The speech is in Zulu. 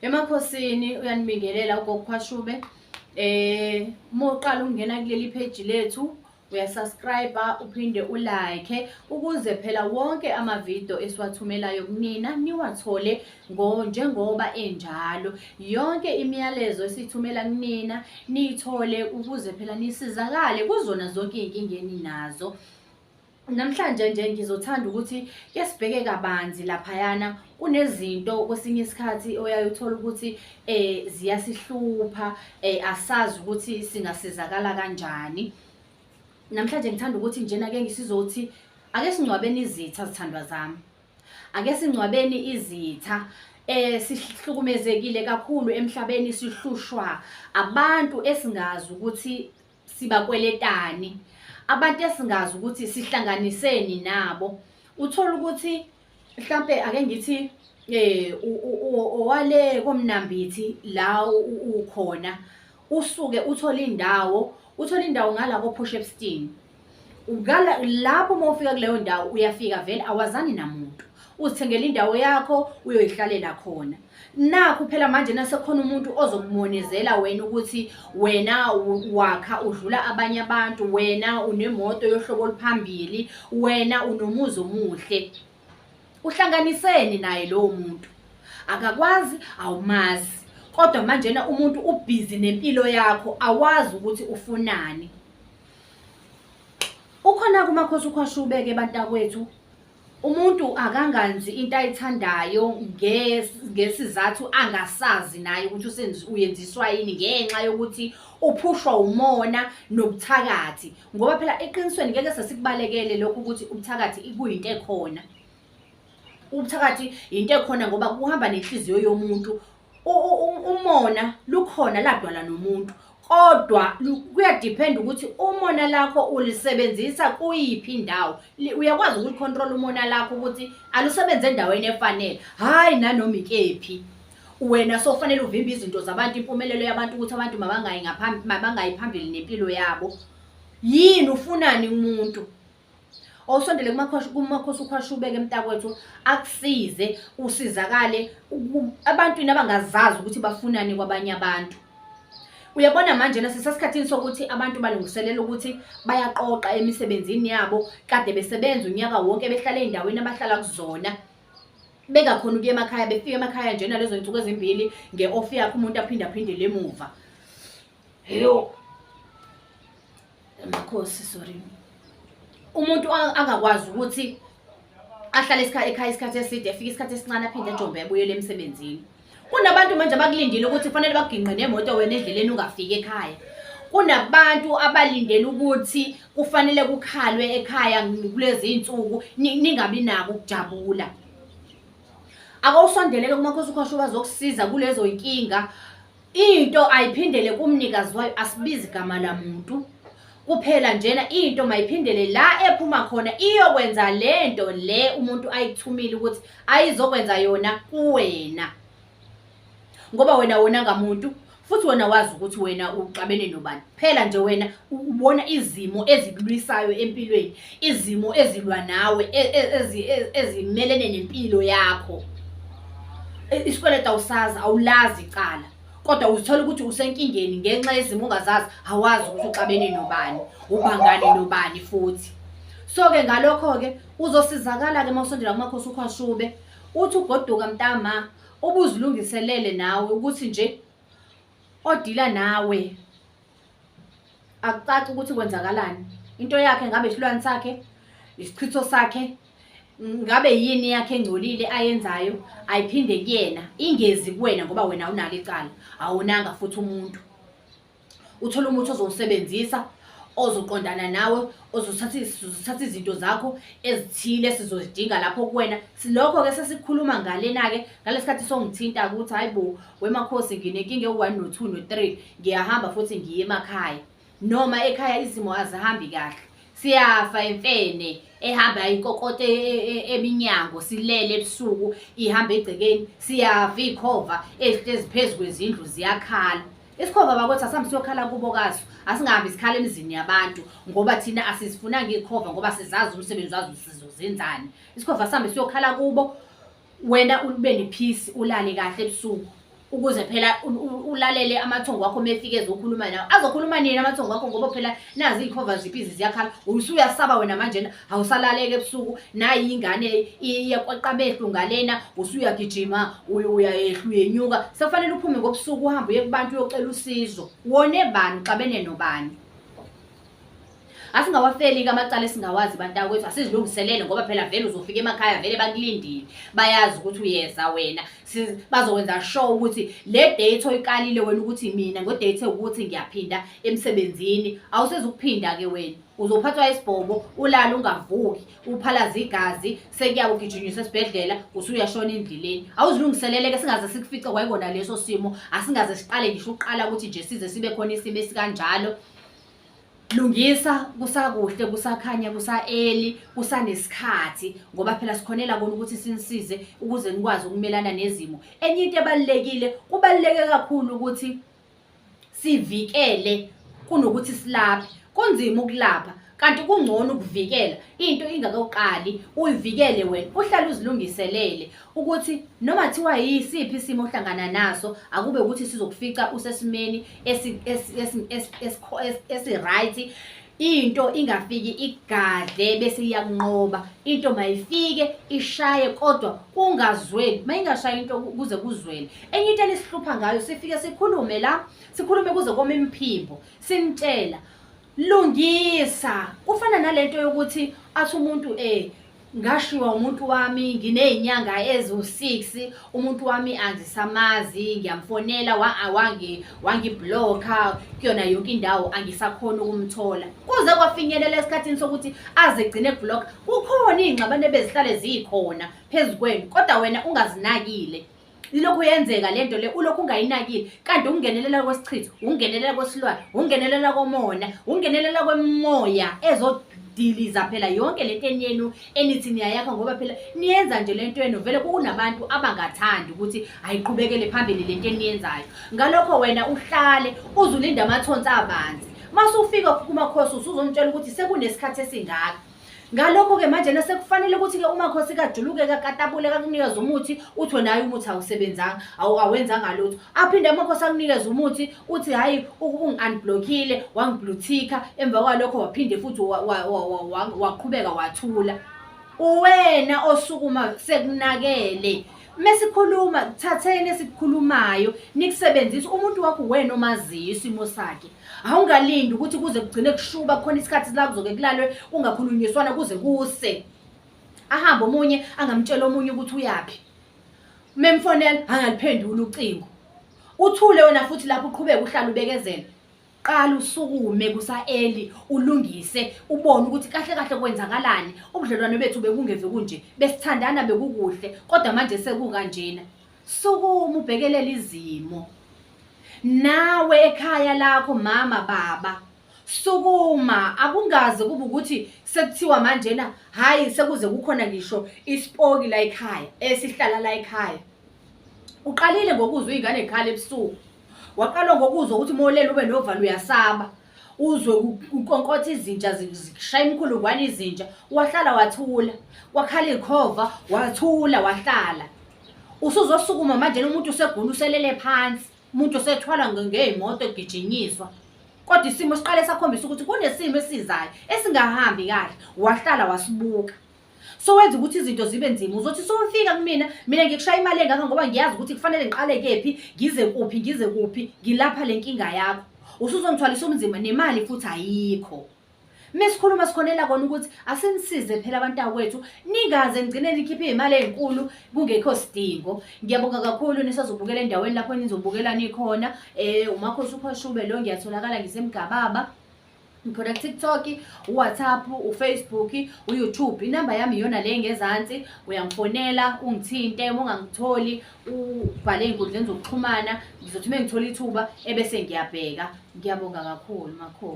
Emakhosini uyanibingelela ugogokhwashube. Uma uqala ukungena kuleli page lethu uyasubscribe uphinde ulike ukuze phela wonke amavidiyo esiwathumelayo kunina niwathole njengoba enjalo. Yonke imiyalezo esithumela kunina niyithole ukuze phela nisizakale kuzona zonke iy'nkinga eninazo. Namhlanje nje ngizothanda ukuthi ke sibheke kabanzi laphayana. Kunezinto kwesinye isikhathi oyaye uthola ukuthi ziyasihlupha, asazi ukuthi singasizakala kanjani. Namhlanje ngithanda ukuthi njena-ke ngisizothi ake singcwabeni izitha zithandwa zami. Ake singcwabeni izitha sihlukumezekile kakhulu emhlabeni, sihlushwa abantu esingazi ukuthi sibakweletani, abantu esingazi ukuthi sihlanganiseni nabo. Uthola ukuthi mhlampe ake ngithi owale komnambithi la ukhona, usuke uthola indawo ngala ko-Push Epstein. Lapho uma ufika kuleyo ndawo uyafika vele awazani namuntu, uzithengela indawo yakho uyoyihlalela khona. Nakho phela manje nasekhona umuntu ozokumonezela wena ukuthi wena wakha udlula abanye abantu, wena unemoto yohlobo oluphambili, wena unomuzi omuhle. Uhlanganiseni naye lowo muntu, akakwazi awumazi, kodwa manjena umuntu ubhizi nempilo yakho awazi ukuthi ufunani. Ukhona kumakhosi ukhwashube-ke bantakwethu, umuntu akanganzi into ayithandayo ngesizathu angasazi naye ukuthi uyenziswa yini, ngenxa yokuthi uphushwa umona nobuthakathi. Ngoba phela eqinisweni ngeke sesikubalekele lokho ukuthi ubuthakathi kuyinto ekhona. Ubuthakathi into ekhona ngoba kuhamba nenhliziyo yomuntu. Umona lukhona ladwala nomuntu, kodwa kuyadependa ukuthi umona lakho ulisebenzisa kuyiphi indawo. Uyakwazi ukulicontrol umona lakho ukuthi alusebenze endaweni efanele, hayi nanoma ikephi. Wena sofanele uvimbe izinto zabantu, impumelelo yabantu ukuthi abantu mabangayi phambili nempilo yabo. Yini ufunani umuntu? Awusondele kumakhosi ukhwashube-ke mntakwethu, akusize usizakale abantwini abangazazi ukuthi bafunani kwabanye abantu. Uyabona manje nasesikhathini sokuthi abantu balungiselela ukuthi bayaqoqa emisebenzini yabo, kade besebenza unyaka wonke behlala ey'ndaweni abahlala kuzona, bengakhona ukuya emakhaya. Befika emakhaya njena lezo y'nsuku ezimbili nge-off yakho umuntu aphindele emuva. Yo makhosi, sorry. Umuntu angakwazi ukuthi ahlale ekhaya isikhathi eside, efike isikhathi esincane aphinde ejombe abuyele emsebenzini. Kunabantu manje abakulindile ukuthi fanele baginqe nemoto wena endleleni ungafiki ekhaya. Kunabantu abalindele ukuthi kufanele kukhalwe ekhaya kulezi iy'nsuku ningabi nako ukujabula. Akawusondeleke kumakhosi ukhwashube azokusiza kulezo y'nkinga. Into ayiphindele kumnikazi wayo, asibizi igama la muntu kuphela njena. Into mayiphindele la ephuma khona iyokwenza lento le umuntu ayithumile ukuthi ayizokwenza yona kuwena. Ngoba wena ngamuntu, futhi wena wazi ukuthi wena uxabene nobani. Phela nje wena ubona izimo ezikulwisayo empilweni, izimo ezilwa nawe ezimelene nempilo yakho. Isikweletu awusazi, awulazi icala, kodwa uzithola ukuthi usenkingeni ngenxa yezimo ungazazi, awazi ukuthi uxabene nobani, ubangane nobani futhi. So-ke ngalokho-ke uzosizakala-ke uma usondela kumakhosi ukhwashube. Uthi ugoduka mntama ubuzilungiselele nawe ukuthi nje odila nawe akucaci ukuthi kwenzakalani. Into yakhe ngabe isilwane sakhe, isichitho sakhe, ngabe yini yakhe engcolile ayenzayo, ayiphinde kuyena, ingezi kuwena ngoba wena unalo icala, awunanga futhi umuntu. Uthola umuntu ozowusebenzisa, ozoqondana nawe, ozothatha izinto zakho ezithile sizozidinga lapho kuwena. Silokho-ke sesikhuluma ngalena-ke ngalesikhathi songithinta ukuthi hayi bo wemakhosi nginenkinga ewu-1 no-2 no-3, ngiyahamba futhi ngiye emakhaya. Noma ekhaya izimo azihambi kahle, siyafa emfene ehamba ikokote eminyango, silele ebusuku ihamba egcekeni, siyafa ikhova ezihlezi phezu kwezindlu ziyakhala. Isikhova bakwethu asihambe siyokhala kubo kaso, asingahambi isikhala emizini yabantu ngoba thina asizifunanga ikhova ngoba sizazi umsebenzi wazo sizozenzani. Isikhova sihambe siyokhala kubo, wena ube nepeace, ulale kahle ebusuku. ukuze phela ulalele amathongo wakho mefike ezokhuluma nawe. Azokhuluma nini amathongo wakho ngoba phela nazi iy'khova ziphi ziyakhala. Usuyasaba wena manje awusalaleke ebusuku, nayi ingane iyaqweqa amehlo ngalena, usuyagijima uyayehla uyenyuka. Sekufanele uphume ngobusuku uhambe uye kubantu uyocela usizo. Wone bani, uxabene nobani? Asingawafeli-ke amacala esingawazi bantakwethu, asizilungiselele ngoba phela vele uzofika emakhaya vele bakulindile, bayazi ukuthi uyeza wena. Bazokwenza sure ukuthi le date oyikalile wena ukuthi mina ngo-date ukuthi ngiyaphinda emsebenzini, awusezukuphinda-ke wena. Uzophathwa isibhobo, ulala ungavuki, uphalaza igazi, sekuyabe ugijinyiswa esibhedlela, usuyashona endleleni. Awuzilungiselele-ke singaze sikufice kwayikona leso simo, asingaze siqale ngisho uqala ukuthi nje size sibe khona isimo esikanjalo. Lungisa kusakuhle, kusakhanya, kusa-early, kusanesikhathi ngoba phela sikhonela kona ukuthi sinisize ukuze nikwazi ukumelana nezimo. Enye into ebalulekile, kubaluleke kakhulu ukuthi sivikele kunokuthi silaphe. Kunzima ukulapha kanti kungcono ukuvikela. Into ingakawuqali uyivikele wena, uhlale uzilungiselele ukuthi noma thiwa yisiphi isimo ohlangana naso, akube ukuthi sizokufica usesimeni esi-right. Into ingafiki igadle bese iyakunqoba. Into mayifike ishaye kodwa kungazweli. Mayingashaye into kuze kuzwele. Enye into enisihlupha ngayo, sifike sikhulume la, sikhulume kuze kome imphimbo, sinitshela. Lungisa. Kufana nalento yokuthi athi umuntu ngashiwa umuntu wami nginey'nyanga eziwu-6, umuntu wami angisamazi, ngiyamfonela wangibhlokha kuyona yonke indawo, angisakhona ukumthola. Kuze kwafinyelela esikhathini sokuthi aze egcine ebhlokha, kukhona iy'ngxabano ebezihlale zikhona phezu kwenu kodwa wena ungazinakile. Ilokhu yenzeka lento le, ulokhu ungayinakile, kanti ukungenelela kwesichitho, ukungenelela kwesilwane, ukungenelela komona, ukungenelela kwemoya ezodiliza phela yonke lento yenu enithi niyayakha ngoba phela niyenza nje lento yenu vele kunabantu abangathandi ukuthi ayiqhubekele phambili lento eniyenzayo. Ngalokho wena uhlale uzulinda amathonsi abanzi. Mase ufika kumakhosi usuzomtshela ukuthi sekunesikhathi esingaka. Ngalokho-ke manje sekufanele ukuthi-ke umakhosi kajuluke kakatapule kakunikeza umuthi, uthi wena hayi umuthi awusebenzanga, awenzanga lutho. Aphinde amakhosi akunikeza umuthi, uthi hayi ungi-unblockile, wangibluthika, emva kwalokho waphinde futhi waqhubeka wathula. Uwena osukuma sekunakele. Mesikhuluma, thatheni esikukhulumayo nikusebenzise. Umuntu wakho wena omaziyo isimo sakhe. Awungalindi ukuthi kuze kugcine kushuba khona isikhathi la kuzoke kulalwe ungakhulunyiswana kuze kuse. Ahambe omunye angamtshela omunye ukuthi uyaphi. Memfonela angaliphendula ucingo. Uthule wena futhi lapho uqhubeka uhlala ubekezela. Qala usukume kusa-early, ulungise, ubone ukuthi kahle kahle kwenzakalani. Ubudlelwane bethu bekungeve kunje, besithandana bekukuhle, kodwa manje sekukanjena. Sukuma ubhekelele izimo. Nawe ekhaya lakho mama baba, sukuma. Akungaze kube ukuthi sekuthiwa manjena hayi sekuze kukhona ngisho isipoki la ekhaya esihlala la ekhaya. Uqalile ngokuzwa ingane ekhala ebusuku. Waqala ngokuzwa ukuthi molelo ube novalo uyasaba. Uzwe unkonkotha izinja zishaya imkhulungwane izinja, wahlala wathula. Wakhala ikhova, wathula wahlala. Usuzosukuma manje umuntu usegula uselele phansi. Umuntu osethwala ngey'moto egijinyiswa. Kodwa isimo siqale sakhombisa ukuthi kunesimo esizayo esingahambi kahle. Wahlala wasibuka. So wenza ukuthi izinto zibe nzima. Uzothi sowufika kumina, mina ngikushaya imali engaka ngoba ngiyazi ukuthi kufanele ngiqale kephi, ngize kuphi, ngilapha le nkinga yakho. Usuzongithwalisa umzima nemali futhi ayikho. Mesikhuluma sikhonela kona ukuthi asenisize phela abantakwethu, ningaze nigcine nikhiphe imali ezinkulu kungekho sidingo. Ngiyabonga kakhulu nisazobukela endaweni lapho nizobukela nikhona. Umakhosi uPhashube lo ngiyatholakala ngiseMgcwaba. Ngikhona TikTok, WhatsApp, uFacebook, uYouTube. Inamba yami iyona le ngezansi. Uyangifonela, ungithinte, ungangitholi, ubhale ey'nkundleni zokuxhumana. Ngizothi mengithola ithuba ebese ngiyabheka. Ngiyabonga kakhulu makhosi.